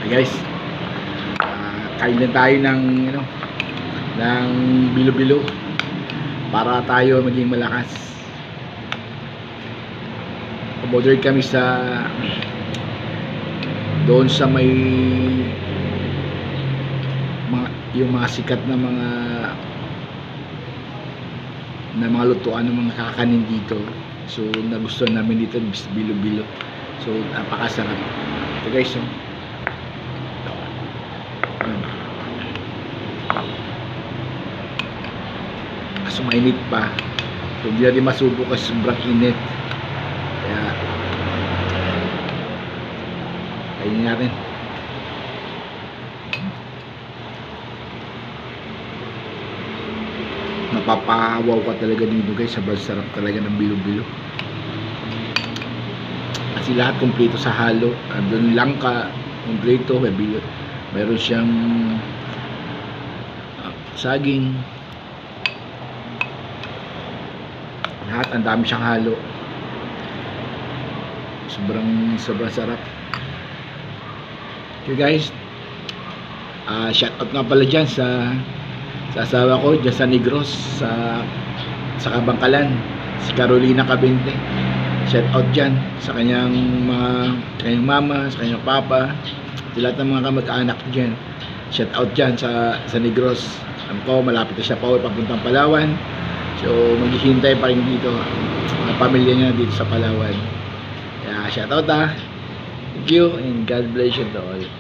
Guys, kain lang tayo ng ng bilo-bilo para tayo maging malakas. Umorder kami sa doon sa may yung mga sikat na mga lutuan ng mga kakanin dito. So nagustuhan namin dito, bilo-bilo. So napakasarap. Ito guys, kaso mainit pa, so hindi natin masubo kasi sobrang init, kaya kainin natin. Napapahawaw ka talaga dito guys, sobrang sarap talaga ng bilo-bilo kasi lahat kompleto sa halo. Andun langka kompleto, may bilo, meron siyang saging, lahat, ang dami siyang halo. Sobrang sarap. Okay guys, shout out nga pala dyan sa asawa ko dyan sa Negros, sa Kabangkalan, si Carolina Cabente. Shout out dyan sa kanyang mama, sa kanyang papa, sa lahat ng mga kamag-anak dyan. Shout out dyan sa Negros. Alam ko malapit na siya pa papuntang Palawan, so maghihintay pa rin dito ang pamilya niya dito sa Palawan. Kaya shout out thank you and God bless you to all.